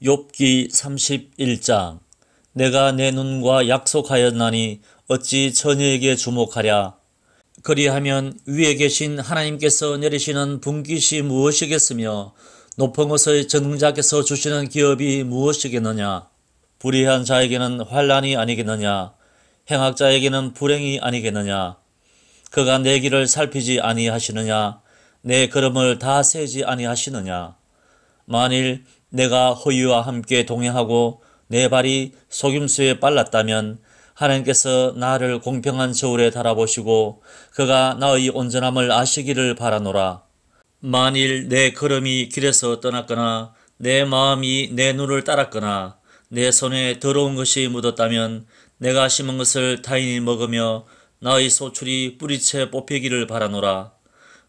욥기 31장. 내가 내 눈과 약속하였나니 어찌 처녀에게 주목하랴. 그리하면 위에 계신 하나님께서 내리시는 분깃이 무엇이겠으며 높은 곳의 전능자께서 주시는 기업이 무엇이겠느냐. 불의한 자에게는 환난이 아니겠느냐. 행악자에게는 불행이 아니겠느냐. 그가 내 길을 살피지 아니하시느냐. 내 걸음을 다 세지 아니하시느냐. 만일 내가 허위와 함께 동행하고 내 발이 속임수에 빨랐다면 하나님께서 나를 공평한 저울에 달아보시고 그가 나의 온전함을 아시기를 바라노라. 만일 내 걸음이 길에서 떠났거나 내 마음이 내 눈을 따랐거나 내 손에 더러운 것이 묻었다면 내가 심은 것을 타인이 먹으며 나의 소출이 뿌리채 뽑히기를 바라노라.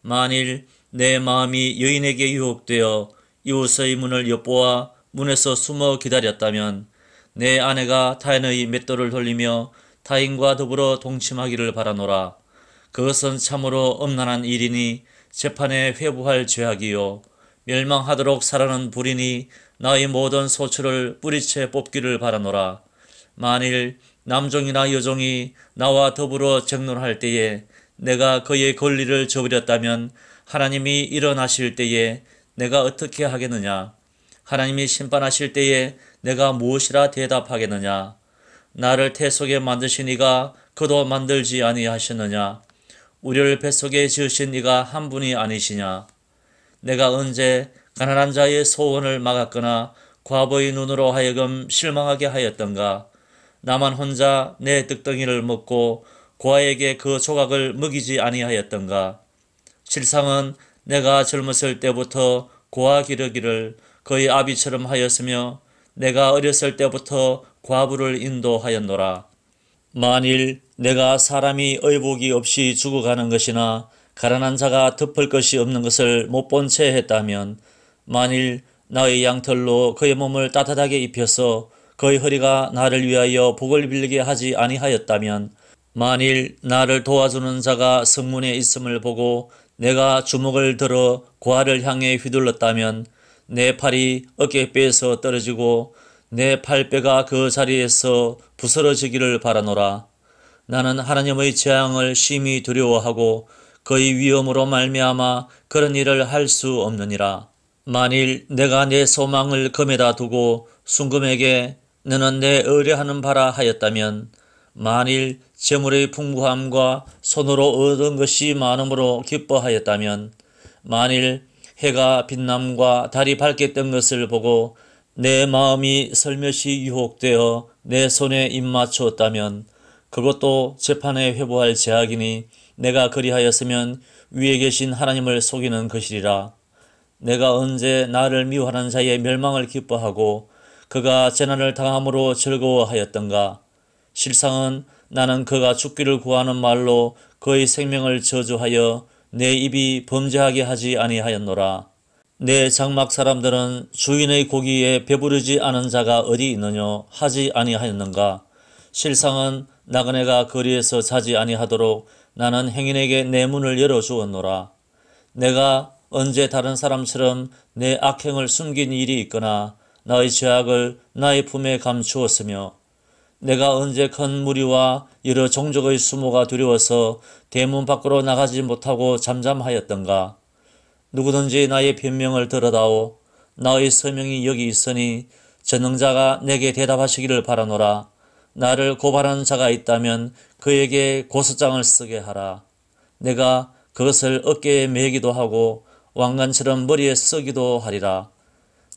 만일 내 마음이 여인에게 유혹되어 이웃의 문을 엿보아 문에서 숨어 기다렸다면 내 아내가 타인의 맷돌을 돌리며 타인과 더불어 동침하기를 바라노라. 그것은 참으로 엄란한 일이니 재판에 회부할 죄악이요 멸망하도록 살아는 불이니 나의 모든 소출을 뿌리채 뽑기를 바라노라. 만일 남종이나 여종이 나와 더불어 쟁론할 때에 내가 그의 권리를 저버렸다면 하나님이 일어나실 때에 내가 어떻게 하겠느냐. 하나님이 심판하실 때에 내가 무엇이라 대답하겠느냐. 나를 태 속에 만드신 이가 그도 만들지 아니하셨느냐. 우리를 뱃속에 지으신 이가 한 분이 아니시냐. 내가 언제 가난한 자의 소원을 막았거나 과부의 눈으로 하여금 실망하게 하였던가. 나만 혼자 내 떡덩이를 먹고 고아에게 그 조각을 먹이지 아니하였던가. 실상은 내가 젊었을 때부터 고아 기르기를 그의 아비처럼 하였으며 내가 어렸을 때부터 과부를 인도하였노라. 만일 내가 사람이 의복이 없이 죽어가는 것이나 가난한 자가 덮을 것이 없는 것을 못 본 채 했다면 만일 나의 양털로 그의 몸을 따뜻하게 입혀서 그의 허리가 나를 위하여 복을 빌리게 하지 아니하였다면 만일 나를 도와주는 자가 성문에 있음을 보고 내가 주먹을 들어 고아를 향해 휘둘렀다면 내 팔이 어깨뼈에서 떨어지고 내 팔뼈가 그 자리에서 부스러지기를 바라노라. 나는 하나님의 재앙을 심히 두려워하고 그의 위엄으로 말미암아 그런 일을 할 수 없느니라. 만일 내가 내 소망을 금에다 두고 순금에게 너는 내 의뢰하는 바라 하였다면 만일 재물의 풍부함과 손으로 얻은 것이 많음으로 기뻐하였다면 만일 해가 빛남과 달이 밝게 뜬 것을 보고 내 마음이 설며시 유혹되어 내 손에 입맞추었다면 그것도 재판에 회부할 죄악이니 내가 그리하였으면 위에 계신 하나님을 속이는 것이리라. 내가 언제 나를 미워하는 자의 멸망을 기뻐하고 그가 재난을 당함으로 즐거워하였던가. 실상은 나는 그가 죽기를 구하는 말로 그의 생명을 저주하여 내 입이 범죄하게 하지 아니하였노라. 내 장막 사람들은 주인의 고기에 배부르지 않은 자가 어디 있느냐 하지 아니하였는가. 실상은 나그네가 거리에서 자지 아니하도록 나는 행인에게 내 문을 열어주었노라. 내가 언제 다른 사람처럼 내 악행을 숨긴 일이 있거나 나의 죄악을 나의 품에 감추었으며 내가 언제 큰 무리와 여러 종족의 수모가 두려워서 대문 밖으로 나가지 못하고 잠잠하였던가. 누구든지 나의 변명을 들어다오. 나의 서명이 여기 있으니 전능자가 내게 대답하시기를 바라노라. 나를 고발하는 자가 있다면 그에게 고소장을 쓰게 하라. 내가 그것을 어깨에 매기도 하고 왕관처럼 머리에 쓰기도 하리라.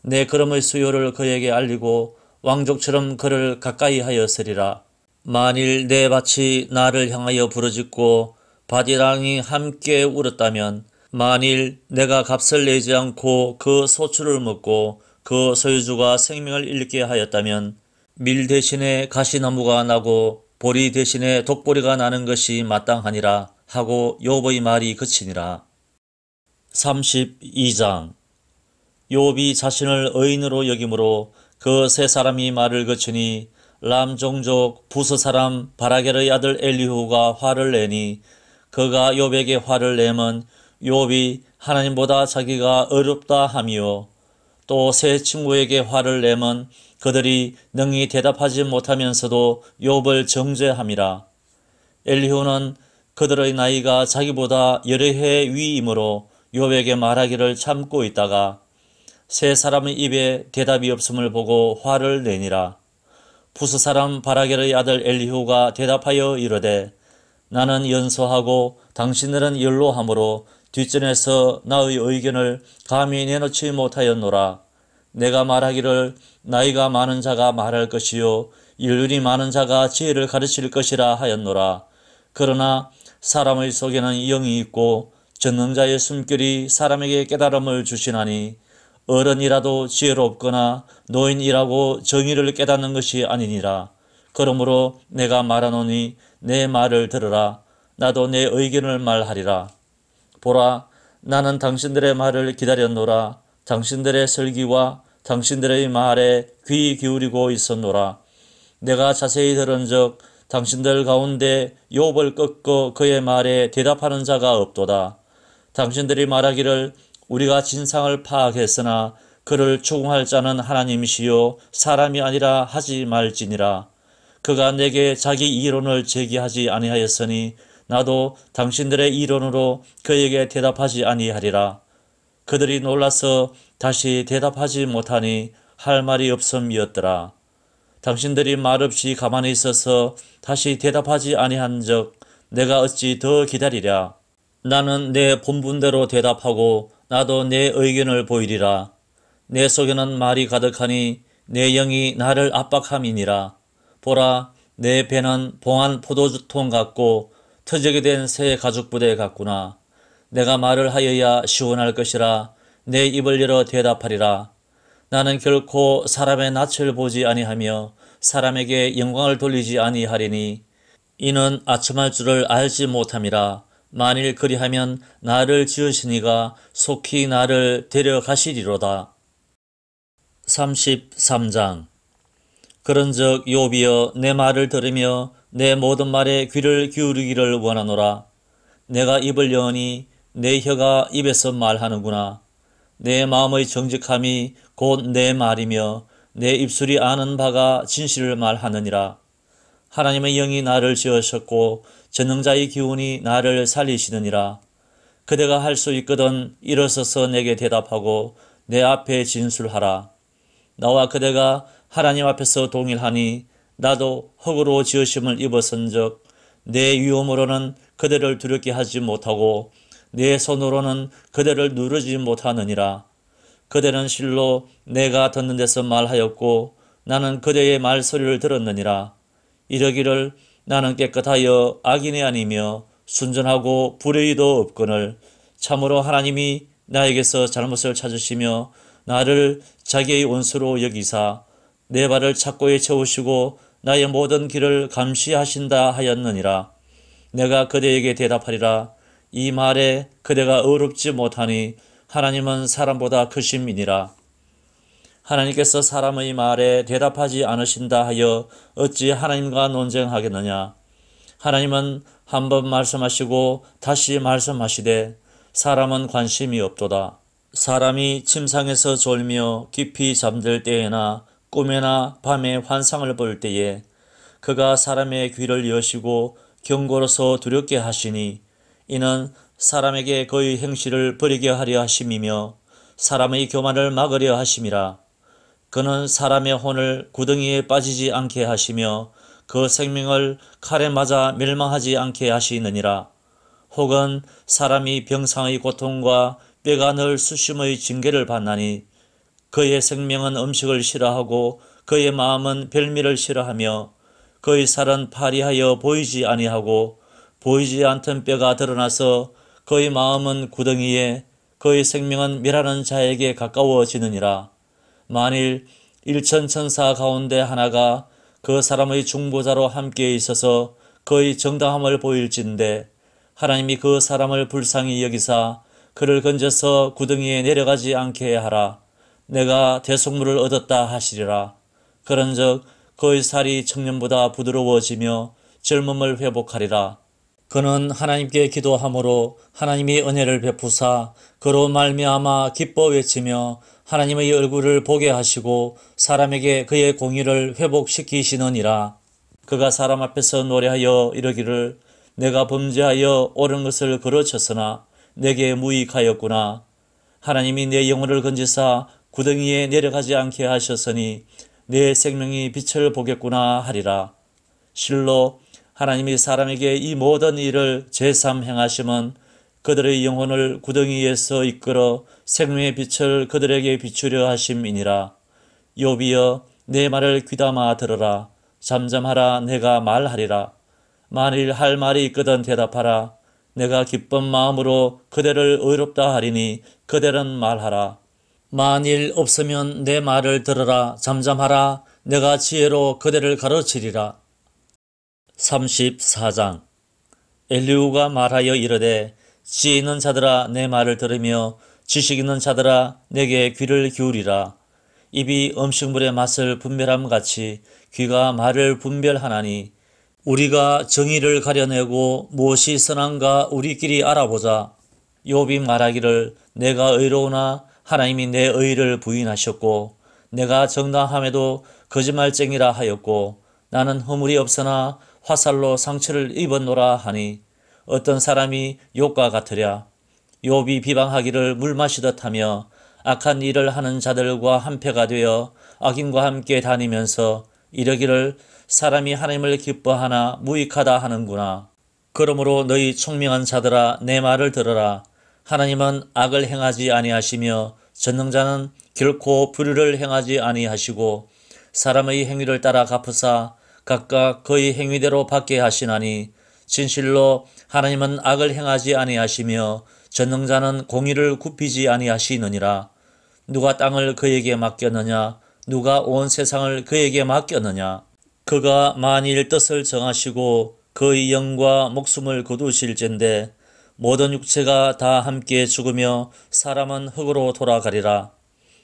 내 걸음의 수요를 그에게 알리고 왕족처럼 그를 가까이 하였으리라. 만일 내 밭이 나를 향하여 부르짖고 밭이랑이 함께 울었다면 만일 내가 값을 내지 않고 그 소출을 먹고 그 소유주가 생명을 잃게 하였다면 밀 대신에 가시나무가 나고 보리 대신에 독보리가 나는 것이 마땅하니라 하고 욥의 말이 그치니라. 32장. 욥이 자신을 의인으로 여김으로 그 세 사람이 말을 그치니 람 종족 부스 사람 바라겔의 아들 엘리후가 화를 내니 그가 욥에게 화를 내면 욥이 하나님보다 자기가 어렵다 하며 또 세 친구에게 화를 내면 그들이 능히 대답하지 못하면서도 욥을 정죄함이라. 엘리후는 그들의 나이가 자기보다 여러 해 위이므로 욥에게 말하기를 참고 있다가 세 사람의 입에 대답이 없음을 보고 화를 내니라. 부스 사람 바라겔의 아들 엘리후가 대답하여 이르되 나는 연소하고 당신들은 연로하므로 뒷전에서 나의 의견을 감히 내놓지 못하였노라. 내가 말하기를 나이가 많은 자가 말할 것이요 일륜이 많은 자가 지혜를 가르칠 것이라 하였노라. 그러나 사람의 속에는 영이 있고 전능자의 숨결이 사람에게 깨달음을 주시나니 어른이라도 지혜롭거나 노인이라고 정의를 깨닫는 것이 아니니라. 그러므로 내가 말하노니 내 말을 들으라. 나도 내 의견을 말하리라. 보라, 나는 당신들의 말을 기다렸노라. 당신들의 설기와 당신들의 말에 귀 기울이고 있었노라. 내가 자세히 들은즉 당신들 가운데 욥을 꺾고 그의 말에 대답하는 자가 없도다. 당신들이 말하기를 우리가 진상을 파악했으나 그를 추궁할 자는 하나님이시요 사람이 아니라 하지 말지니라. 그가 내게 자기 이론을 제기하지 아니하였으니 나도 당신들의 이론으로 그에게 대답하지 아니하리라. 그들이 놀라서 다시 대답하지 못하니 할 말이 없음이었더라. 당신들이 말없이 가만히 있어서 다시 대답하지 아니한즉 내가 어찌 더 기다리랴. 나는 내 본분대로 대답하고 나도 내 의견을 보이리라. 내 속에는 말이 가득하니 내 영이 나를 압박함이니라. 보라, 내 배는 봉한 포도주통 같고 터지게 된 새 가죽부대 같구나. 내가 말을 하여야 시원할 것이라. 내 입을 열어 대답하리라. 나는 결코 사람의 낯을 보지 아니하며 사람에게 영광을 돌리지 아니하리니 이는 아첨할 줄을 알지 못함이라. 만일 그리하면 나를 지으시니가 속히 나를 데려가시리로다. 33장. 그런즉 욥이여 내 말을 들으며 내 모든 말에 귀를 기울이기를 원하노라. 내가 입을 여니 내 혀가 입에서 말하는구나. 내 마음의 정직함이 곧 내 말이며 내 입술이 아는 바가 진실을 말하느니라. 하나님의 영이 나를 지으셨고 전능자의 기운이 나를 살리시느니라. 그대가 할 수 있거든 일어서서 내게 대답하고 내 앞에 진술하라. 나와 그대가 하나님 앞에서 동일하니 나도 흙으로 지으심을 입었은즉 내 위엄으로는 그대를 두렵게 하지 못하고 내 손으로는 그대를 누르지 못하느니라. 그대는 실로 내가 듣는 데서 말하였고 나는 그대의 말소리를 들었느니라. 이러기를 나는 깨끗하여 악인이 아니며 순전하고 불의도 없거늘 참으로 하나님이 나에게서 잘못을 찾으시며 나를 자기의 원수로 여기사 내 발을 착고에 채우시고 나의 모든 길을 감시하신다 하였느니라. 내가 그대에게 대답하리라. 이 말에 그대가 어렵지 못하니 하나님은 사람보다 크심이니라. 하나님께서 사람의 말에 대답하지 않으신다 하여 어찌 하나님과 논쟁하겠느냐. 하나님은 한 번 말씀하시고 다시 말씀하시되 사람은 관심이 없도다. 사람이 침상에서 졸며 깊이 잠들 때에나 꿈에나 밤에 환상을 볼 때에 그가 사람의 귀를 여시고 경고로서 두렵게 하시니 이는 사람에게 그의 행실을 버리게 하려 하심이며 사람의 교만을 막으려 하심이라. 그는 사람의 혼을 구덩이에 빠지지 않게 하시며 그 생명을 칼에 맞아 멸망하지 않게 하시느니라. 혹은 사람이 병상의 고통과 뼈가 늘 수심의 징계를 받나니 그의 생명은 음식을 싫어하고 그의 마음은 별미를 싫어하며 그의 살은 파리하여 보이지 아니하고 보이지 않던 뼈가 드러나서 그의 마음은 구덩이에 그의 생명은 멸하는 자에게 가까워지느니라. 만일 일천천사 가운데 하나가 그 사람의 중보자로 함께 있어서 그의 정당함을 보일진대 하나님이 그 사람을 불쌍히 여기사 그를 건져서 구덩이에 내려가지 않게 하라. 내가 대속물을 얻었다 하시리라. 그런즉 그의 살이 청년보다 부드러워지며 젊음을 회복하리라. 그는 하나님께 기도함으로 하나님이 은혜를 베푸사 그로 말미암아 기뻐 외치며 하나님의 얼굴을 보게 하시고 사람에게 그의 공의를 회복시키시느니라. 그가 사람 앞에서 노래하여 이르기를 내가 범죄하여 옳은 것을 거르쳤으나 내게 무익하였구나. 하나님이 내 영혼을 건지사 구덩이에 내려가지 않게 하셨으니 내 생명이 빛을 보겠구나 하리라. 실로 하나님이 사람에게 이 모든 일을 제삼 행하심은 그들의 영혼을 구덩이에서 이끌어 생명의 빛을 그들에게 비추려 하심이니라. 욥이여 내 말을 귀담아 들으라. 잠잠하라. 내가 말하리라. 만일 할 말이 있거든 대답하라. 내가 기쁜 마음으로 그대를 의롭다 하리니 그대는 말하라. 만일 없으면 내 말을 들으라. 잠잠하라. 내가 지혜로 그대를 가르치리라. 34장. 엘리후가 말하여 이르되 지혜 있는 자들아 내 말을 들으며 지식 있는 자들아 내게 귀를 기울이라. 입이 음식물의 맛을 분별함 같이 귀가 말을 분별하나니 우리가 정의를 가려내고 무엇이 선한가 우리끼리 알아보자. 욥이 말하기를 내가 의로우나 하나님이 내 의를 부인하셨고 내가 정당함에도 거짓말쟁이라 하였고 나는 허물이 없으나 화살로 상처를 입었노라 하니 어떤 사람이 욥과 같으랴. 욥이 비방하기를 물 마시듯 하며 악한 일을 하는 자들과 한패가 되어 악인과 함께 다니면서 이러기를 사람이 하나님을 기뻐하나 무익하다 하는구나. 그러므로 너희 총명한 자들아 내 말을 들으라. 하나님은 악을 행하지 아니하시며 전능자는 결코 불의를 행하지 아니하시고 사람의 행위를 따라 갚으사 각각 그의 행위대로 받게 하시나니 진실로 하나님은 악을 행하지 아니하시며 전능자는 공의를 굽히지 아니하시느니라. 누가 땅을 그에게 맡겼느냐? 누가 온 세상을 그에게 맡겼느냐? 그가 만일 뜻을 정하시고 그의 영과 목숨을 거두실진데 모든 육체가 다 함께 죽으며 사람은 흙으로 돌아가리라.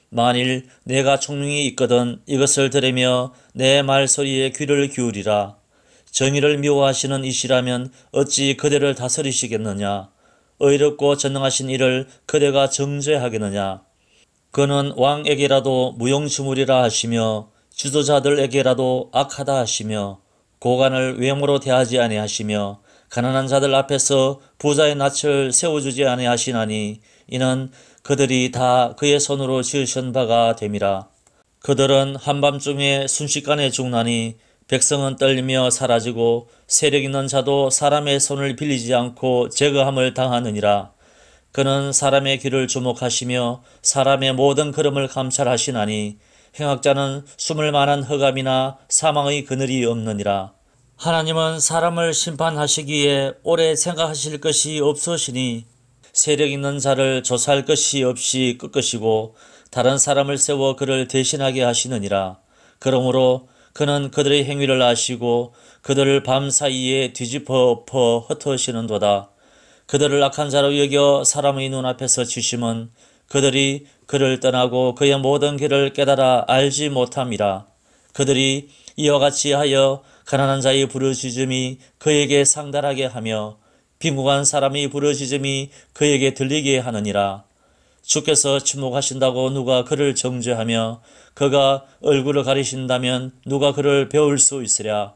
만일 내가 총명이 있거든 이것을 들으며 내 말소리에 귀를 기울이라. 정의를 미워하시는 이시라면 어찌 그대를 다스리시겠느냐? 의롭고 전능하신 이를 그대가 정죄하겠느냐? 그는 왕에게라도 무용지물이라 하시며 지도자들에게라도 악하다 하시며 고관을 외모로 대하지 아니하시며 가난한 자들 앞에서 부자의 낯을 세워주지 아니하시나니 이는 그들이 다 그의 손으로 지으신 바가 됨이라. 그들은 한밤중에 순식간에 죽나니 백성은 떨리며 사라지고 세력 있는 자도 사람의 손을 빌리지 않고 제거함을 당하느니라. 그는 사람의 길을 주목하시며 사람의 모든 걸음을 감찰하시나니 행악자는 숨을 만한 흑암이나 사망의 그늘이 없느니라. 하나님은 사람을 심판하시기에 오래 생각하실 것이 없으시니 세력 있는 자를 조사할 것이 없이 끄끄시고 다른 사람을 세워 그를 대신하게 하시느니라. 그러므로 그는 그들의 행위를 아시고 그들을 밤사이에 뒤집어 엎어 흩으시는도다. 그들을 악한 자로 여겨 사람의 눈앞에서 치심은 그들이 그를 떠나고 그의 모든 길을 깨달아 알지 못함이라. 그들이 이와 같이 하여 가난한 자의 부르짖음이 그에게 상달하게 하며 빈궁한 사람의 부르짖음이 그에게 들리게 하느니라. 주께서 침묵하신다고 누가 그를 정죄하며 그가 얼굴을 가리신다면 누가 그를 배울 수 있으랴.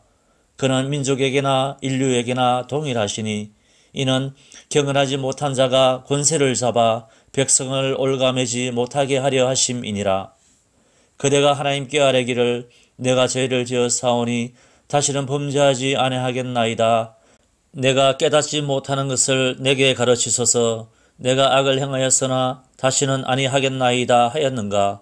그는 민족에게나 인류에게나 동일하시니 이는 경건하지 못한 자가 권세를 잡아 백성을 올가매지 못하게 하려 하심이니라. 그대가 하나님께 아뢰기를 내가 죄를 지었사오니 다시는 범죄하지 아니하겠나이다. 내가 깨닫지 못하는 것을 내게 가르치소서. 내가 악을 행하였으나 다시는 아니하겠나이다 하였는가.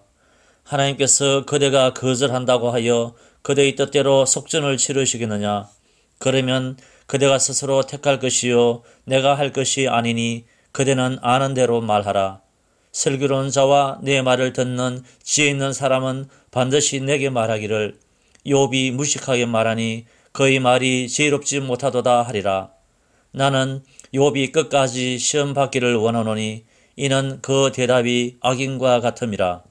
하나님께서 그대가 거절한다고 하여 그대의 뜻대로 속전을 치르시겠느냐. 그러면 그대가 스스로 택할 것이요 내가 할 것이 아니니 그대는 아는 대로 말하라. 슬기로운 자와 내 말을 듣는 지혜 있는 사람은 반드시 내게 말하기를 욥이 무식하게 말하니 그의 말이 지혜롭지 못하도다 하리라. 나는 욥이 끝까지 시험 받기를 원하노니 이는 그 대답이 악인과 같음이라.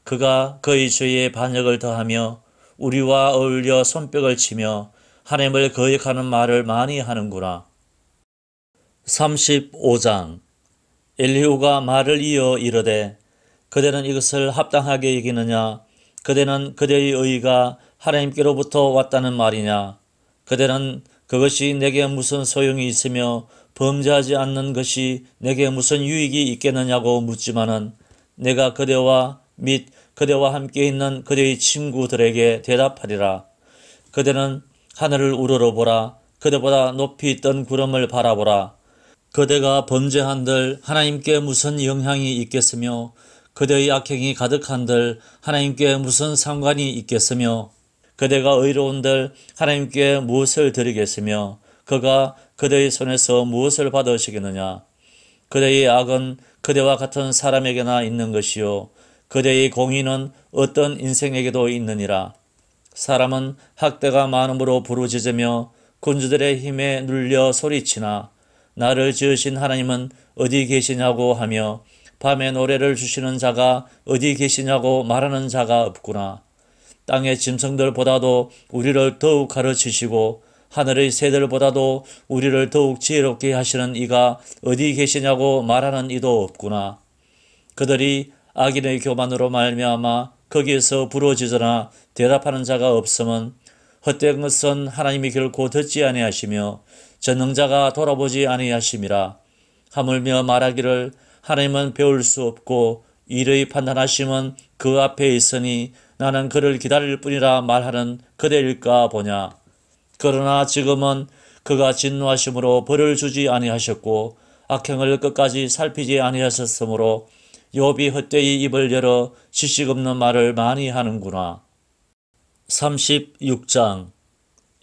그가 그의 죄에 반역을 더하며 우리와 어울려 손뼉을 치며 하나님을 거역하는 말을 많이 하는구나. 35장. 엘리후가 말을 이어 이르되 그대는 이것을 합당하게 여기느냐? 그대는 그대의 의의가 하나님께로부터 왔다는 말이냐? 그대는 그것이 내게 무슨 소용이 있으며 범죄하지 않는 것이 내게 무슨 유익이 있겠느냐고 묻지만은 내가 그대와 및 그대와 함께 있는 그대의 친구들에게 대답하리라. 그대는 하늘을 우러러보라. 그대보다 높이 뜬 구름을 바라보라. 그대가 범죄한들 하나님께 무슨 영향이 있겠으며 그대의 악행이 가득한들 하나님께 무슨 상관이 있겠으며 그대가 의로운들 하나님께 무엇을 드리겠으며 그가 그대의 손에서 무엇을 받으시겠느냐. 그대의 악은 그대와 같은 사람에게나 있는 것이요 그대의 공의는 어떤 인생에게도 있느니라. 사람은 학대가 많음으로 부르짖으며 군주들의 힘에 눌려 소리치나 나를 지으신 하나님은 어디 계시냐고 하며 밤에 노래를 주시는 자가 어디 계시냐고 말하는 자가 없구나. 땅의 짐승들보다도 우리를 더욱 가르치시고 하늘의 새들보다도 우리를 더욱 지혜롭게 하시는 이가 어디 계시냐고 말하는 이도 없구나. 그들이 악인의 교만으로 말미암아 거기에서 부러지거나 대답하는 자가 없음은 헛된 것은 하나님이 결코 듣지 아니하시며 전능자가 돌아보지 아니하심이라. 하물며 말하기를 하나님은 배울 수 없고 일의 판단하심은 그 앞에 있으니 나는 그를 기다릴 뿐이라 말하는 그대일까 보냐. 그러나 지금은 그가 진노하심으로 벌을 주지 아니하셨고 악행을 끝까지 살피지 아니하셨으므로 욥이 헛되이 입을 열어 지식 없는 말을 많이 하는구나. 36장.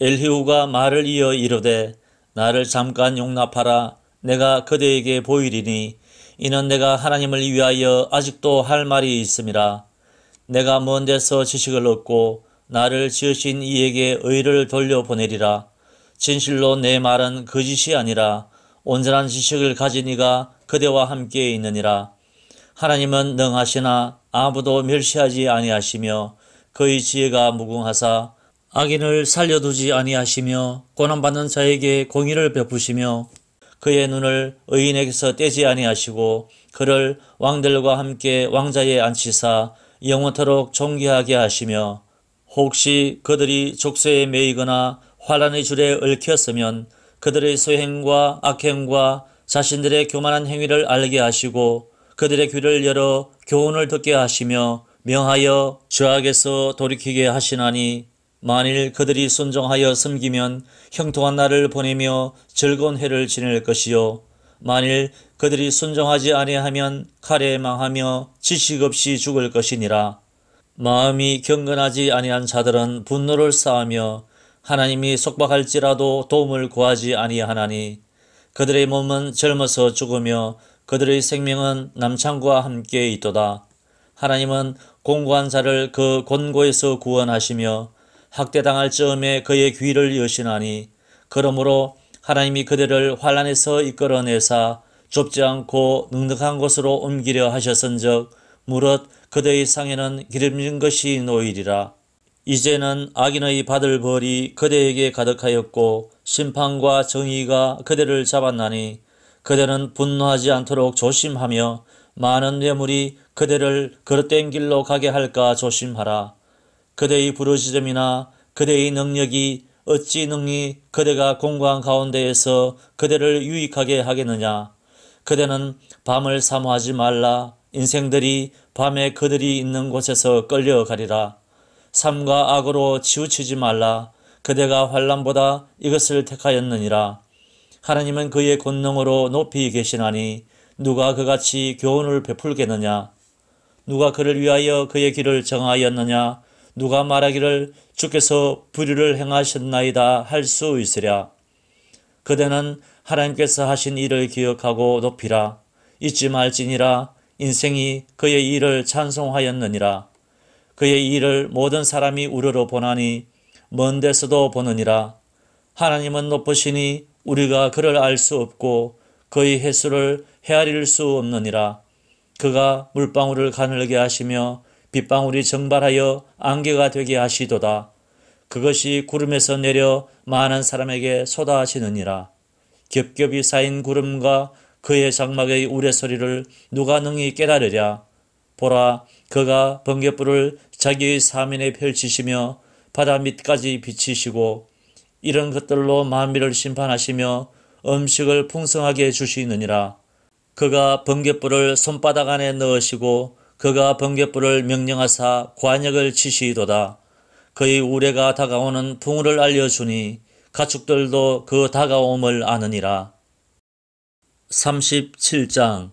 엘히후가 말을 이어 이르되 나를 잠깐 용납하라. 내가 그대에게 보이리니 이는 내가 하나님을 위하여 아직도 할 말이 있음이라. 내가 먼 데서 지식을 얻고 나를 지으신 이에게 의를 돌려보내리라. 진실로 내 말은 거짓이 아니라 온전한 지식을 가진 이가 그대와 함께 있느니라. 하나님은 능하시나 아무도 멸시하지 아니하시며 그의 지혜가 무궁하사 악인을 살려두지 아니하시며 고난받는 자에게 공의를 베푸시며 그의 눈을 의인에게서 떼지 아니하시고 그를 왕들과 함께 왕자에 앉히사 영원토록 존귀하게 하시며 혹시 그들이 족쇄에 매이거나 환난의 줄에 얽혔으면 그들의 소행과 악행과 자신들의 교만한 행위를 알게 하시고 그들의 귀를 열어 교훈을 듣게 하시며 명하여 죄악에서 돌이키게 하시나니 만일 그들이 순종하여 섬기면 형통한 날을 보내며 즐거운 해를 지낼 것이요 만일 그들이 순종하지 아니하면 칼에 망하며 지식 없이 죽을 것이니라. 마음이 경건하지 아니한 자들은 분노를 쌓으며 하나님이 속박할지라도 도움을 구하지 아니하나니 그들의 몸은 젊어서 죽으며 그들의 생명은 남창과 함께 있도다. 하나님은 공고한 자를 그 곤고에서 구원하시며 학대당할 즈음에 그의 귀를 여시나니 그러므로 하나님이 그들을 환난에서 이끌어내사 좁지 않고 넉넉한 곳으로 옮기려 하셨은즉 무릇 그들의 상에는 기름진 것이 놓이리라. 이제는 악인의 받을 벌이 그대에게 가득하였고 심판과 정의가 그대를 잡았나니 그대는 분노하지 않도록 조심하며 많은 뇌물이 그대를 그릇된 길로 가게 할까 조심하라. 그대의 부르짖음이나 그대의 능력이 어찌 능히 그대가 공고한 가운데에서 그대를 유익하게 하겠느냐. 그대는 밤을 사모하지 말라. 인생들이 밤에 그들이 있는 곳에서 끌려가리라. 삶과 악으로 치우치지 말라. 그대가 환난보다 이것을 택하였느니라. 하나님은 그의 권능으로 높이 계시나니 누가 그같이 교훈을 베풀겠느냐. 누가 그를 위하여 그의 길을 정하였느냐. 누가 말하기를 주께서 불의를 행하셨나이다 할 수 있으랴. 그대는 하나님께서 하신 일을 기억하고 높이라. 잊지 말지니라. 인생이 그의 일을 찬송하였느니라. 그의 일을 모든 사람이 우러러 보나니 먼 데서도 보느니라. 하나님은 높으시니 우리가 그를 알 수 없고 그의 횟수를 헤아릴 수 없느니라. 그가 물방울을 가늘게 하시며 빗방울이 정발하여 안개가 되게 하시도다. 그것이 구름에서 내려 많은 사람에게 쏟아지느니라. 겹겹이 쌓인 구름과 그의 장막의 우레소리를 누가 능히 깨달으랴. 보라, 그가 번갯불을 자기의 사면에 펼치시며 바다 밑까지 비치시고 이런 것들로 만민을 심판하시며 음식을 풍성하게 주시느니라. 그가 번갯불을 손바닥 안에 넣으시고 그가 번갯불을 명령하사 관역을 치시도다. 그의 우레가 다가오는 풍우를 알려주니 가축들도 그 다가옴을 아느니라. 37장.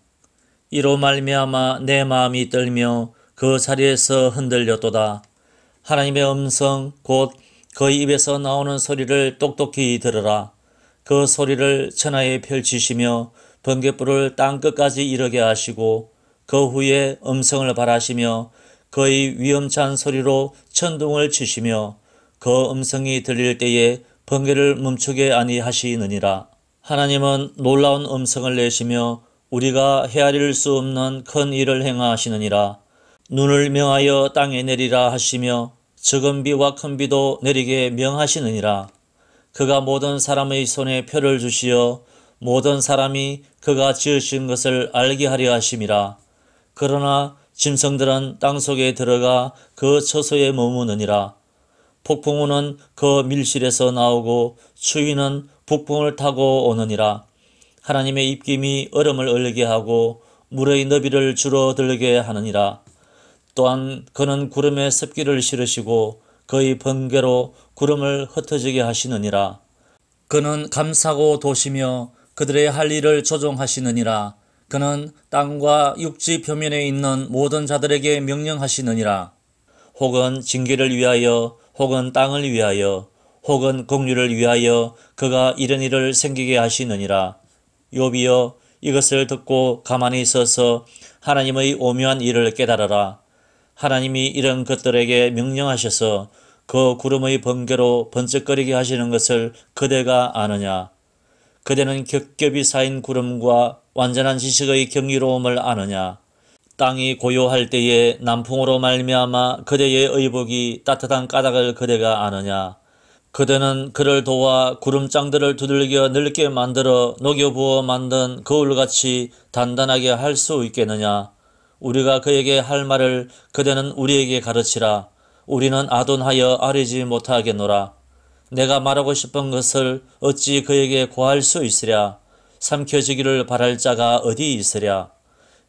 이로 말미암아 내 마음이 떨며 그 자리에서 흔들렸도다. 하나님의 음성 곧 그의 입에서 나오는 소리를 똑똑히 들으라. 그 소리를 천하에 펼치시며 번갯불을 땅끝까지 이르게 하시고 그 후에 음성을 발하시며 그의 위험찬 소리로 천둥을 치시며 그 음성이 들릴 때에 번개를 멈추게 아니하시느니라. 하나님은 놀라운 음성을 내시며 우리가 헤아릴 수 없는 큰 일을 행하시느니라. 눈을 명하여 땅에 내리라 하시며 적은 비와 큰 비도 내리게 명하시느니라. 그가 모든 사람의 손에 표를 주시어 모든 사람이 그가 지으신 것을 알게 하려 하심이라. 그러나 짐승들은 땅속에 들어가 그 처소에 머무느니라. 폭풍우는 그 밀실에서 나오고 추위는 북풍을 타고 오느니라. 하나님의 입김이 얼음을 얼게 하고 물의 너비를 줄어들게 하느니라. 또한 그는 구름에 습기를 실으시고 그의 번개로 구름을 흩어지게 하시느니라. 그는 감싸고 도시며 그들의 할 일을 조종하시느니라. 그는 땅과 육지 표면에 있는 모든 자들에게 명령하시느니라. 혹은 징계를 위하여 혹은 땅을 위하여 혹은 공유를 위하여 그가 이런 일을 생기게 하시느니라. 욥이여, 이것을 듣고 가만히 서서 하나님의 오묘한 일을 깨달아라. 하나님이 이런 것들에게 명령하셔서 그 구름의 번개로 번쩍거리게 하시는 것을 그대가 아느냐? 그대는 겹겹이 쌓인 구름과 완전한 지식의 경이로움을 아느냐? 땅이 고요할 때에 남풍으로 말미암아 그대의 의복이 따뜻한 까닭을 그대가 아느냐? 그대는 그를 도와 구름장들을 두들겨 넓게 만들어 녹여부어 만든 거울같이 단단하게 할 수 있겠느냐? 우리가 그에게 할 말을 그대는 우리에게 가르치라. 우리는 아둔하여 아뢰지 못하겠노라. 내가 말하고 싶은 것을 어찌 그에게 고할 수 있으랴? 삼켜지기를 바랄 자가 어디 있으랴?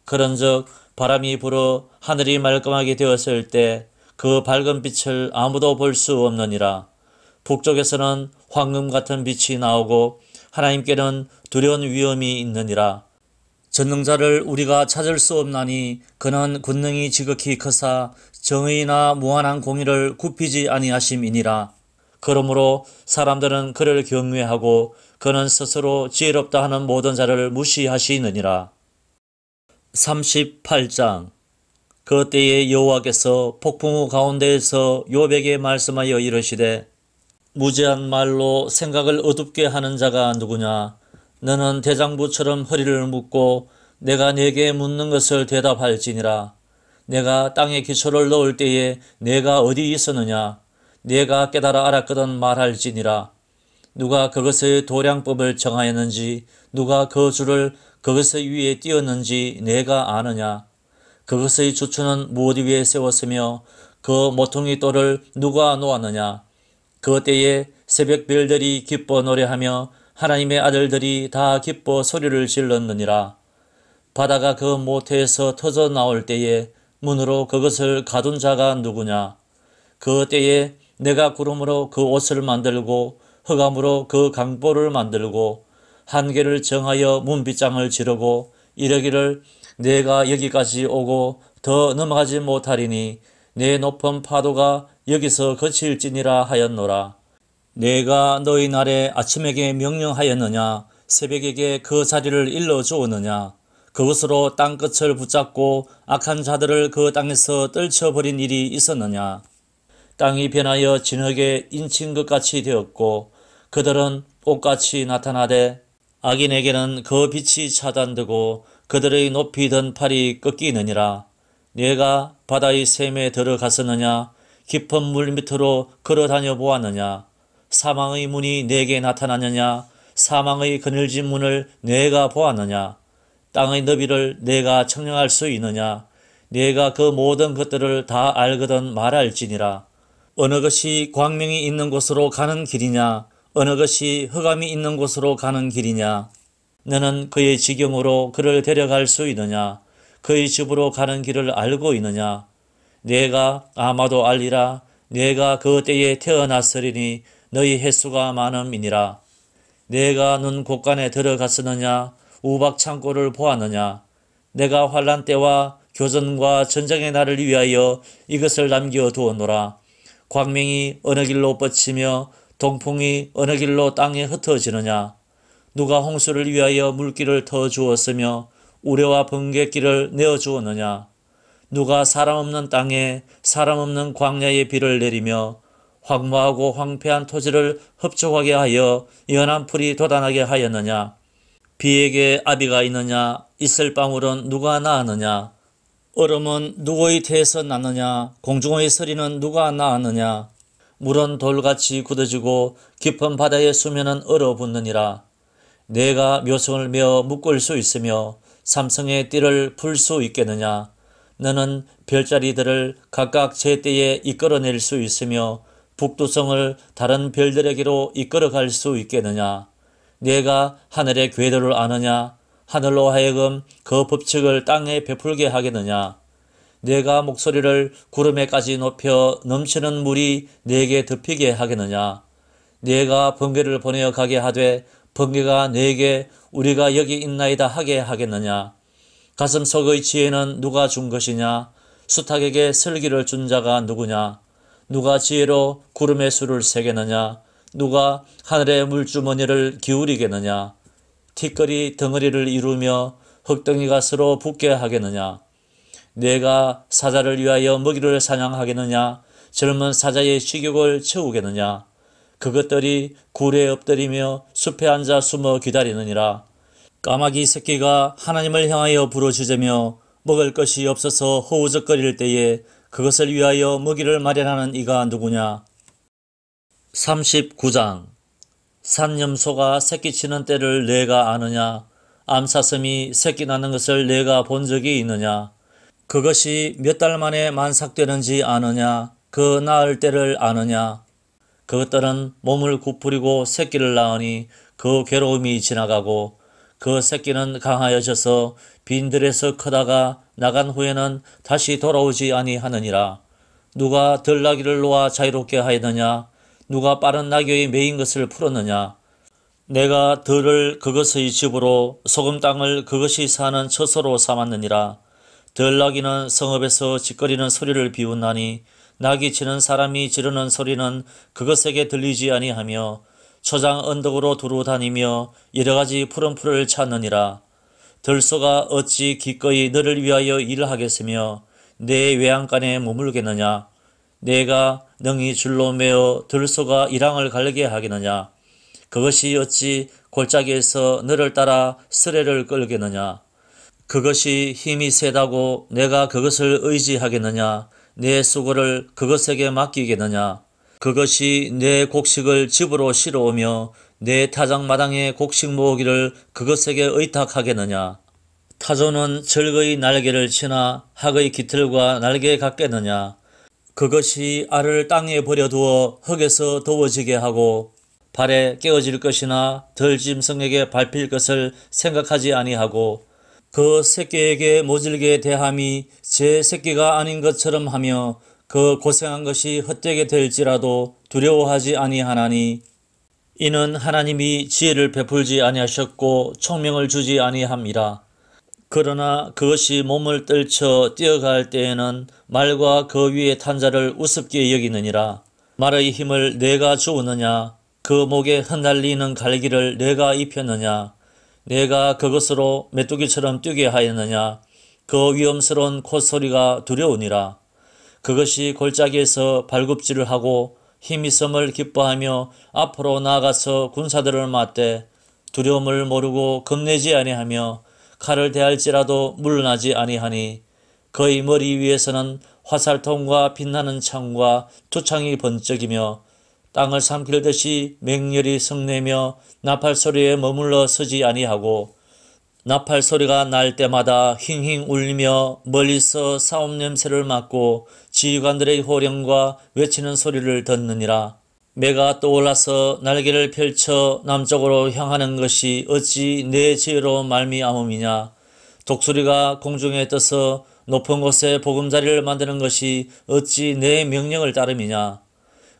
그런즉 바람이 불어 하늘이 말끔하게 되었을 때 그 밝은 빛을 아무도 볼 수 없느니라. 북쪽에서는 황금 같은 빛이 나오고 하나님께는 두려운 위험이 있느니라. 전능자를 우리가 찾을 수 없나니 그는 권능이 지극히 크사 정의나 무한한 공의를 굽히지 아니하심이니라. 그러므로 사람들은 그를 경외하고 그는 스스로 지혜롭다 하는 모든 자를 무시하시느니라. 38장. 그때에 여호와께서 폭풍우 가운데에서 욥에게 말씀하여 이르시되 무지한 말로 생각을 어둡게 하는 자가 누구냐? 너는 대장부처럼 허리를 묶고 내가 네게 묻는 것을 대답할지니라. 내가 땅에 기초를 넣을 때에 내가 어디 있었느냐? 내가 깨달아 알았거든 말할지니라. 누가 그것의 도량법을 정하였는지 누가 그 줄을 그것의 위에 띄었는지 내가 아느냐? 그것의 주추는 무엇 위에 세웠으며 그 모퉁이 돌을 누가 놓았느냐? 그 때에 새벽 별들이 기뻐 노래하며 하나님의 아들들이 다 기뻐 소리를 질렀느니라. 바다가 그 모태에서 터져 나올 때에 문으로 그것을 가둔 자가 누구냐? 그 때에 내가 구름으로 그 옷을 만들고 흑암으로 그 강보를 만들고 한계를 정하여 문빗장을 지르고 이르기를 내가 여기까지 오고 더 넘어가지 못하리니 내 높은 파도가 여기서 그칠지니라 하였노라. 내가 너희 날에 아침에게 명령하였느냐? 새벽에게 그 자리를 일러주었느냐? 그것으로 땅끝을 붙잡고 악한 자들을 그 땅에서 떨쳐버린 일이 있었느냐? 땅이 변하여 진흙에 인친 것 같이 되었고 그들은 옷같이 나타나되 악인에게는 그 빛이 차단되고 그들의 높이 든 팔이 꺾이느니라. 내가 바다의 샘에 들어갔었느냐? 깊은 물 밑으로 걸어다녀 보았느냐? 사망의 문이 내게 나타나느냐? 사망의 그늘진 문을 내가 보았느냐? 땅의 너비를 내가 청량할 수 있느냐? 네가 그 모든 것들을 다 알거든 말할지니라. 어느 것이 광명이 있는 곳으로 가는 길이냐, 어느 것이 흑암이 있는 곳으로 가는 길이냐. 너는 그의 지경으로 그를 데려갈 수 있느냐? 그의 집으로 가는 길을 알고 있느냐? 내가 아마도 알리라. 내가 그 때에 태어났으리니 너희 횟수가 많음이니라. 내가 눈 곳간에 들어갔었느냐? 우박 창고를 보았느냐? 내가 환난 때와 교전과 전쟁의 날을 위하여 이것을 남겨두었노라. 광명이 어느 길로 뻗치며 동풍이 어느 길로 땅에 흩어지느냐? 누가 홍수를 위하여 물길을 터주었으며 우레와 번갯길을 내어주었느냐? 누가 사람 없는 땅에 사람 없는 광야에 비를 내리며 황무하고 황폐한 토지를 흡족하게 하여 연한 풀이 돋아나게 하였느냐? 비에게 아비가 있느냐? 있을 방울은 누가 낳았느냐? 얼음은 누구의 태에서 났느냐? 공중의 서리는 누가 낳았느냐? 물은 돌같이 굳어지고 깊은 바다의 수면은 얼어붙느니라. 내가 묘성을 메어 묶을 수 있으며 삼성의 띠를 풀 수 있겠느냐? 너는 별자리들을 각각 제때에 이끌어낼 수 있으며 북두성을 다른 별들에게로 이끌어갈 수 있겠느냐? 내가 하늘의 궤도를 아느냐? 하늘로 하여금 그 법칙을 땅에 베풀게 하겠느냐? 내가 목소리를 구름에까지 높여 넘치는 물이 내게 덮이게 하겠느냐? 내가 번개를 보내어 가게 하되 번개가 내게 우리가 여기 있나이다 하게 하겠느냐? 가슴속의 지혜는 누가 준 것이냐? 수탉에게 슬기를 준 자가 누구냐? 누가 지혜로 구름의 수를 세겠느냐? 누가 하늘의 물주머니를 기울이겠느냐? 티끌이 덩어리를 이루며 흙덩이가 서로 붙게 하겠느냐? 내가 사자를 위하여 먹이를 사냥하겠느냐? 젊은 사자의 식욕을 채우겠느냐? 그것들이 굴에 엎드리며 숲에 앉아 숨어 기다리느니라. 까마귀 새끼가 하나님을 향하여 부르짖으며 먹을 것이 없어서 허우적거릴 때에 그것을 위하여 먹이를 마련하는 이가 누구냐? 39장. 산염소가 새끼치는 때를 내가 아느냐? 암사슴이 새끼 낳는 것을 내가 본 적이 있느냐? 그것이 몇 달 만에 만삭되는지 아느냐? 그 낳을 때를 아느냐? 그것들은 몸을 구부리고 새끼를 낳으니 그 괴로움이 지나가고 그 새끼는 강하여져서 빈들에서 크다가 나간 후에는 다시 돌아오지 아니하느니라. 누가 들나귀를 놓아 자유롭게 하였느냐? 누가 빠른 나귀의 메인 것을 풀었느냐? 내가 들을 그것의 집으로 소금 땅을 그것이 사는 처소로 삼았느니라. 들나귀는 성읍에서 짓거리는 소리를 비웃나니 나귀 치는 사람이 지르는 소리는 그것에게 들리지 아니하며 초장 언덕으로 두루 다니며 여러가지 푸른 풀을 찾느니라. 들소가 어찌 기꺼이 너를 위하여 일하겠으며 내 외양간에 머물겠느냐? 내가 능히 줄로 매어 들소가 이랑을 갈게 하겠느냐? 그것이 어찌 골짜기에서 너를 따라 쓰레를 끌겠느냐? 그것이 힘이 세다고 내가 그것을 의지하겠느냐? 내 수고를 그것에게 맡기겠느냐? 그것이 내 곡식을 집으로 실어오며 내 타작마당에 곡식 모으기를 그것에게 의탁하겠느냐? 타조는 절거의 날개를 치나 학의 깃털과 날개 같겠느냐? 그것이 알을 땅에 버려두어 흙에서 더워지게 하고 발에 깨어질 것이나 덜짐승에게 밟힐 것을 생각하지 아니하고 그 새끼에게 모질게 대함이 제 새끼가 아닌 것처럼 하며 그 고생한 것이 헛되게 될지라도 두려워하지 아니하나니 이는 하나님이 지혜를 베풀지 아니하셨고 총명을 주지 아니함이라. 그러나 그것이 몸을 떨쳐 뛰어갈 때에는 말과 그 위에 탄 자를 우습게 여기느니라. 말의 힘을 내가 주었느냐? 그 목에 흩날리는 갈기를 내가 입혔느냐? 내가 그것으로 메뚜기처럼 뛰게 하였느냐? 그 위험스러운 콧소리가 두려우니라. 그것이 골짜기에서 발굽질을 하고 힘있음을 기뻐하며 앞으로 나아가서 군사들을 맞대 두려움을 모르고 겁내지 아니하며 칼을 대할지라도 물러나지 아니하니 그의 머리 위에서는 화살통과 빛나는 창과 투창이 번쩍이며 땅을 삼킬듯이 맹렬히 성내며 나팔 소리에 머물러 서지 아니하고 나팔 소리가 날 때마다 힝힝 울리며 멀리서 싸움 냄새를 맡고 지휘관들의 호령과 외치는 소리를 듣느니라. 매가 떠올라서 날개를 펼쳐 남쪽으로 향하는 것이 어찌 내 죄로 말미암음이냐. 독수리가 공중에 떠서 높은 곳에 보금자리를 만드는 것이 어찌 내 명령을 따름이냐.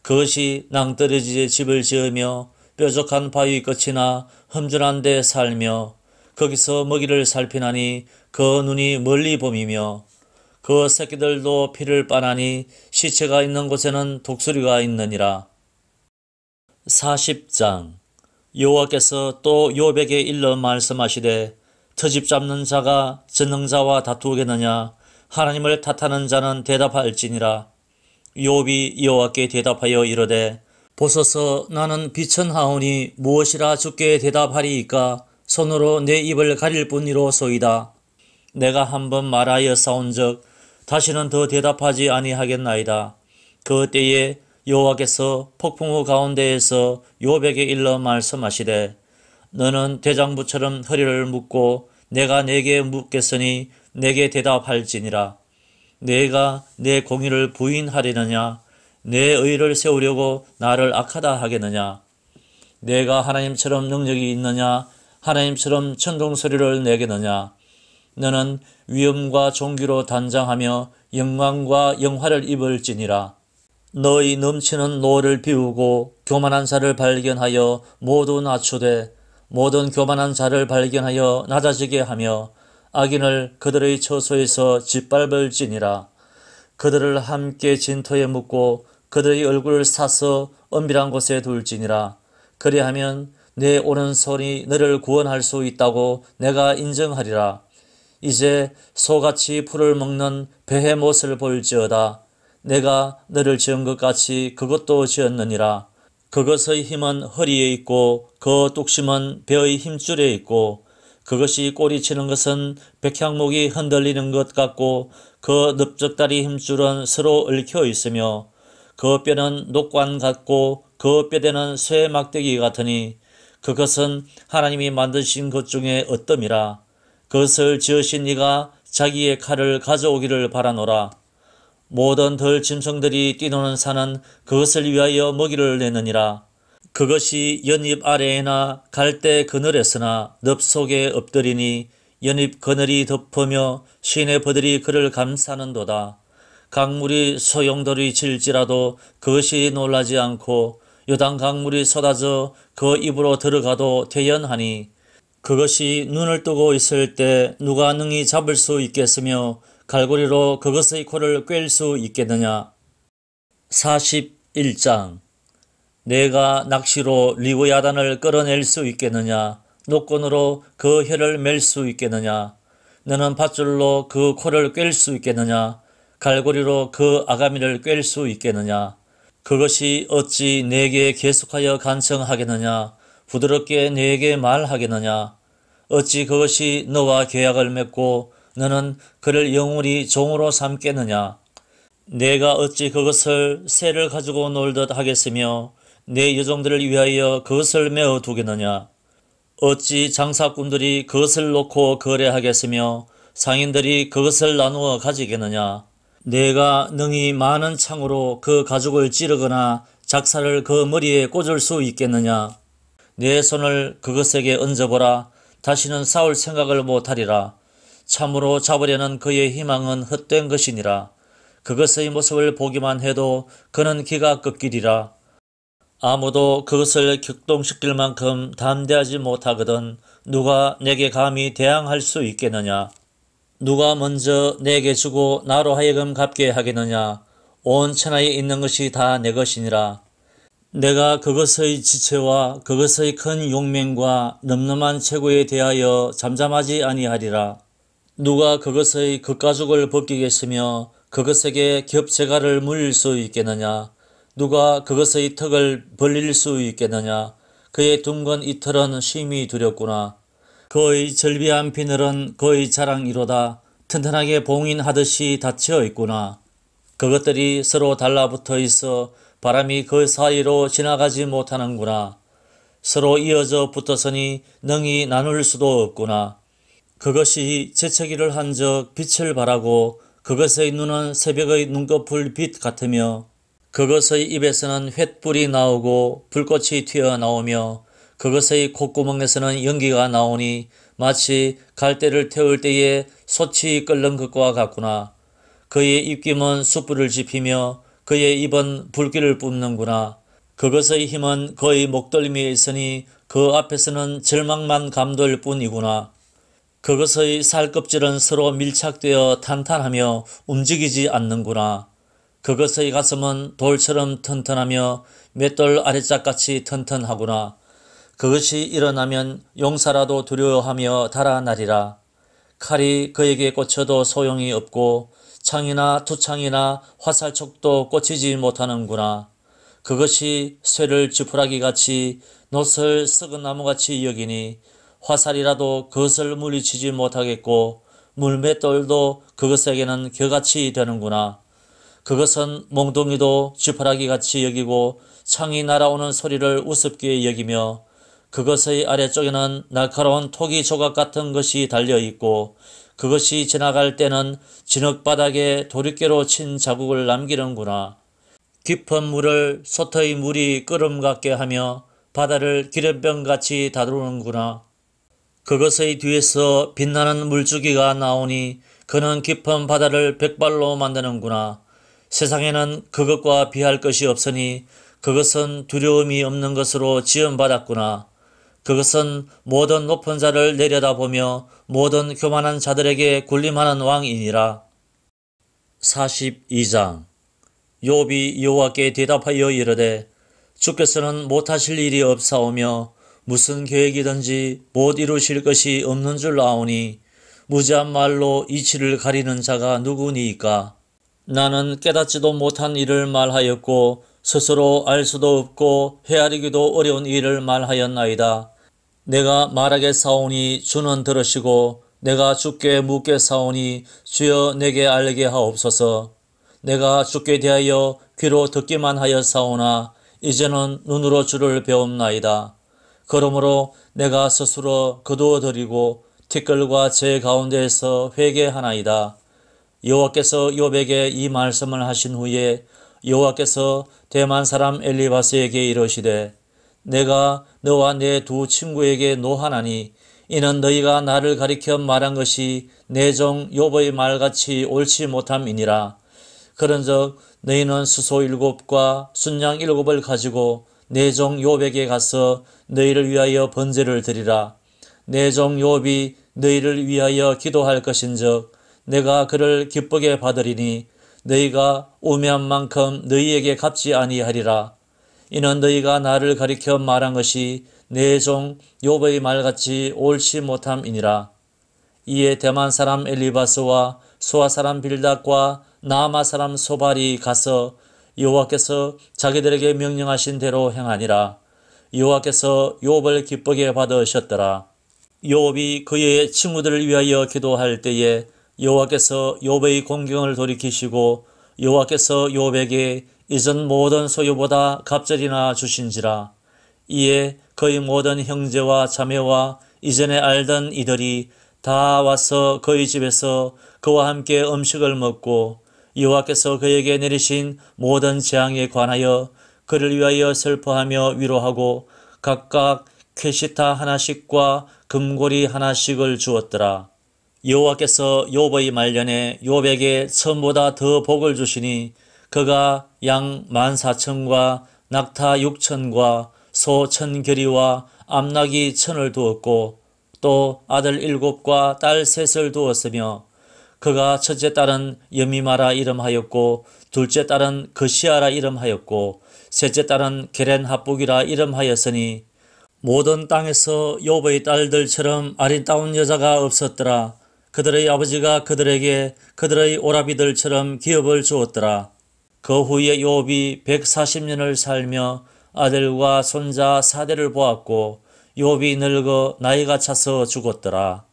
그것이 낭떠러지에 집을 지으며 뾰족한 바위 끝이나 험준한 데 살며 거기서 먹이를 살피나니 그 눈이 멀리 봄이며 그 새끼들도 피를 빠나니 시체가 있는 곳에는 독수리가 있느니라. 40장. 여호와께서 또 욥에게 일러 말씀하시되 터집 잡는 자가 전능자와 다투겠느냐. 하나님을 탓하는 자는 대답할지니라. 욥이 여호와께 대답하여 이르되 보소서 나는 비천하오니 무엇이라 주께 대답하리이까. 손으로 내 입을 가릴 뿐이로소이다. 내가 한번 말하여 싸운즉 다시는 더 대답하지 아니하겠나이다. 그 때에 여호와께서 폭풍우 가운데에서 욥에게 일러 말씀하시되 너는 대장부처럼 허리를 묶고 내가 내게 묻겠으니 내게 대답할지니라. 내가 내 공의를 부인하리느냐. 내 의를 세우려고 나를 악하다 하겠느냐. 내가 하나님처럼 능력이 있느냐. 하나님처럼 천둥소리를 내겠느냐. 너는 위엄과 존귀로 단장하며 영광과 영화를 입을지니라. 너희 넘치는 노를 비우고 교만한 자를 발견하여 모두 낮추되 모든 교만한 자를 발견하여 낮아지게 하며 악인을 그들의 처소에서 짓밟을지니라. 그들을 함께 진토에 묻고 그들의 얼굴을 사서 은밀한 곳에 둘지니라. 그리하면 내 오른손이 너를 구원할 수 있다고 내가 인정하리라. 이제 소같이 풀을 먹는 배의 못을 볼지어다. 내가 너를 지은 것 같이 그것도 지었느니라. 그것의 힘은 허리에 있고 그 뚝심은 배의 힘줄에 있고 그것이 꼬리치는 것은 백향목이 흔들리는 것 같고 그 넓적다리 힘줄은 서로 얽혀 있으며 그 뼈는 녹관 같고 그 뼈대는 쇠 막대기 같으니 그것은 하나님이 만드신 것 중에 어떠미라. 그것을 지으신 이가 자기의 칼을 가져오기를 바라노라. 모든 덜 짐승들이 뛰노는 산은 그것을 위하여 먹이를 내느니라. 그것이 연잎 아래에나 갈대 그늘에서나 늪 속에 엎드리니 연잎 그늘이 덮으며 시내 버들이 그를 감싸는도다. 강물이 소용돌이 질지라도 그것이 놀라지 않고 요단 강물이 쏟아져 그 입으로 들어가도 대연하니 그것이 눈을 뜨고 있을 때 누가 능히 잡을 수 있겠으며 갈고리로 그것의 코를 꿰일 수 있겠느냐. 41장. 내가 낚시로 리브야단을 끌어낼 수 있겠느냐. 노끈으로 그 혀를 맬 수 있겠느냐. 너는 밧줄로 그 코를 꿰일 수 있겠느냐. 갈고리로 그 아가미를 꿰일 수 있겠느냐. 그것이 어찌 내게 계속하여 간청하겠느냐. 부드럽게 내게 말하겠느냐. 어찌 그것이 너와 계약을 맺고 너는 그를 영원히 종으로 삼겠느냐. 내가 어찌 그것을 새를 가지고 놀듯 하겠으며 내 여종들을 위하여 그것을 메어 두겠느냐. 어찌 장사꾼들이 그것을 놓고 거래하겠으며 상인들이 그것을 나누어 가지겠느냐. 내가 능히 많은 창으로 그 가죽을 찌르거나 작사를 그 머리에 꽂을 수 있겠느냐. 내 손을 그것에게 얹어보라. 다시는 싸울 생각을 못하리라. 참으로 잡으려는 그의 희망은 헛된 것이니라. 그것의 모습을 보기만 해도 그는 기가 꺾이리라. 아무도 그것을 격동시킬 만큼 담대하지 못하거든 누가 내게 감히 대항할 수 있겠느냐. 누가 먼저 내게 주고 나로 하여금 갚게 하겠느냐. 온 천하에 있는 것이 다 내 것이니라. 내가 그것의 지체와 그것의 큰 용맹과 넘넘한 체구에 대하여 잠잠하지 아니하리라. 누가 그것의 겉가죽을 벗기겠으며 그것에게 겹재갈을 물릴 수 있겠느냐. 누가 그것의 턱을 벌릴 수 있겠느냐. 그의 둥근 이털은 심히 두렵구나. 그의 절비한 비늘은 그의 자랑이로다. 튼튼하게 봉인하듯이 닫혀 있구나. 그것들이 서로 달라붙어 있어 바람이 그 사이로 지나가지 못하는구나. 서로 이어져 붙었으니 능히 나눌 수도 없구나. 그것이 재채기를 한 적 빛을 발하고 그것의 눈은 새벽의 눈꺼풀 빛 같으며 그것의 입에서는 횃불이 나오고 불꽃이 튀어나오며 그것의 콧구멍에서는 연기가 나오니 마치 갈대를 태울 때에 솥이 끓는 것과 같구나. 그의 입김은 숯불을 지피며 그의 입은 불길을 뿜는구나. 그것의 힘은 그의 목덜미에 있으니 그 앞에서는 절망만 감돌 뿐이구나. 그것의 살껍질은 서로 밀착되어 탄탄하며 움직이지 않는구나. 그것의 가슴은 돌처럼 튼튼하며 맷돌 아래짝같이 튼튼하구나. 그것이 일어나면 용사라도 두려워하며 달아나리라. 칼이 그에게 꽂혀도 소용이 없고 창이나 투창이나 화살촉도 꽂히지 못하는구나. 그것이 쇠를 지푸라기같이 놋을 썩은 나무같이 여기니 화살이라도 그것을 물리치지 못하겠고 물맷돌도 그것에게는 겨같이 되는구나. 그것은 몽둥이도 지푸라기같이 여기고 창이 날아오는 소리를 우습게 여기며 그것의 아래쪽에는 날카로운 토기 조각 같은 것이 달려있고 그것이 지나갈 때는 진흙바닥에 도리깨로 친 자국을 남기는구나. 깊은 물을 솥의 물이 끓음 같게 하며 바다를 기름병같이 다루는구나. 그것의 뒤에서 빛나는 물줄기가 나오니 그는 깊은 바다를 백발로 만드는구나. 세상에는 그것과 비할 것이 없으니 그것은 두려움이 없는 것으로 지음받았구나. 그것은 모든 높은 자를 내려다보며 모든 교만한 자들에게 군림하는 왕이니라. 42장 욥이 여호와께 대답하여 이르되 주께서는 못하실 일이 없사오며 무슨 계획이든지 못 이루실 것이 없는 줄 아오니 무지한 말로 이치를 가리는 자가 누구니이까. 나는 깨닫지도 못한 일을 말하였고 스스로 알 수도 없고 헤아리기도 어려운 일을 말하였나이다. 내가 말하겠사오니 주는 들으시고 내가 주께 묻겠사오니 주여 내게 알게 하옵소서. 내가 주께 대하여 귀로 듣기만 하였사오나 이제는 눈으로 주를 배움나이다. 그러므로 내가 스스로 거두어드리고 티끌과 제 가운데에서 회개하나이다. 여호와께서 욥에게 이 말씀을 하신 후에 여호와께서 대만 사람 엘리바스에게 이르시되 내가 너와 내 두 친구에게 노하나니 이는 너희가 나를 가리켜 말한 것이 내 종 욥의 말같이 옳지 못함이니라. 그런즉 너희는 수소 7과 순양 7을 가지고 내 종 욥에게 가서 너희를 위하여 번제를 드리라. 내 종 욥이 너희를 위하여 기도할 것인즉 내가 그를 기쁘게 받으리니 너희가 우매한 만큼 너희에게 갚지 아니하리라. 이는 너희가 나를 가리켜 말한 것이 내 종 욥의 말같이 옳지 못함이니라. 이에 대만 사람 엘리바스와 수아 사람 빌닷과 나아마 사람 소발이 가서 여호와께서 자기들에게 명령하신 대로 행하니라. 여호와께서 욥을 기쁘게 받으셨더라. 욥이 그의 친구들을 위하여 기도할 때에 여호와께서 욥의 공경을 돌이키시고 여호와께서 욥에게 이전 모든 소유보다 갑절이나 주신지라. 이에 그의 모든 형제와 자매와 이전에 알던 이들이 다 와서 그의 집에서 그와 함께 음식을 먹고 여호와께서 그에게 내리신 모든 재앙에 관하여 그를 위하여 슬퍼하며 위로하고 각각 쾌시타 하나씩과 금고리 하나씩을 주었더라. 여호와께서 욥의 말년에 욥에게 처음보다 더 복을 주시니 그가 양 14,000과 낙타 6,000과 소 1,000결이와 암낙이 1,000을 두었고 또 아들 7과 딸 3을 두었으며 그가 첫째 딸은 여미마라 이름하였고 둘째 딸은 그시아라 이름하였고 셋째 딸은 게렌합북이라 이름하였으니 모든 땅에서 욥의 딸들처럼 아리따운 여자가 없었더라. 그들의 아버지가 그들에게 그들의 오라비들처럼 기업을 주었더라. 그 후에 욥이 140년을 살며 아들과 손자 4대를 보았고 욥이 늙어 나이가 차서 죽었더라.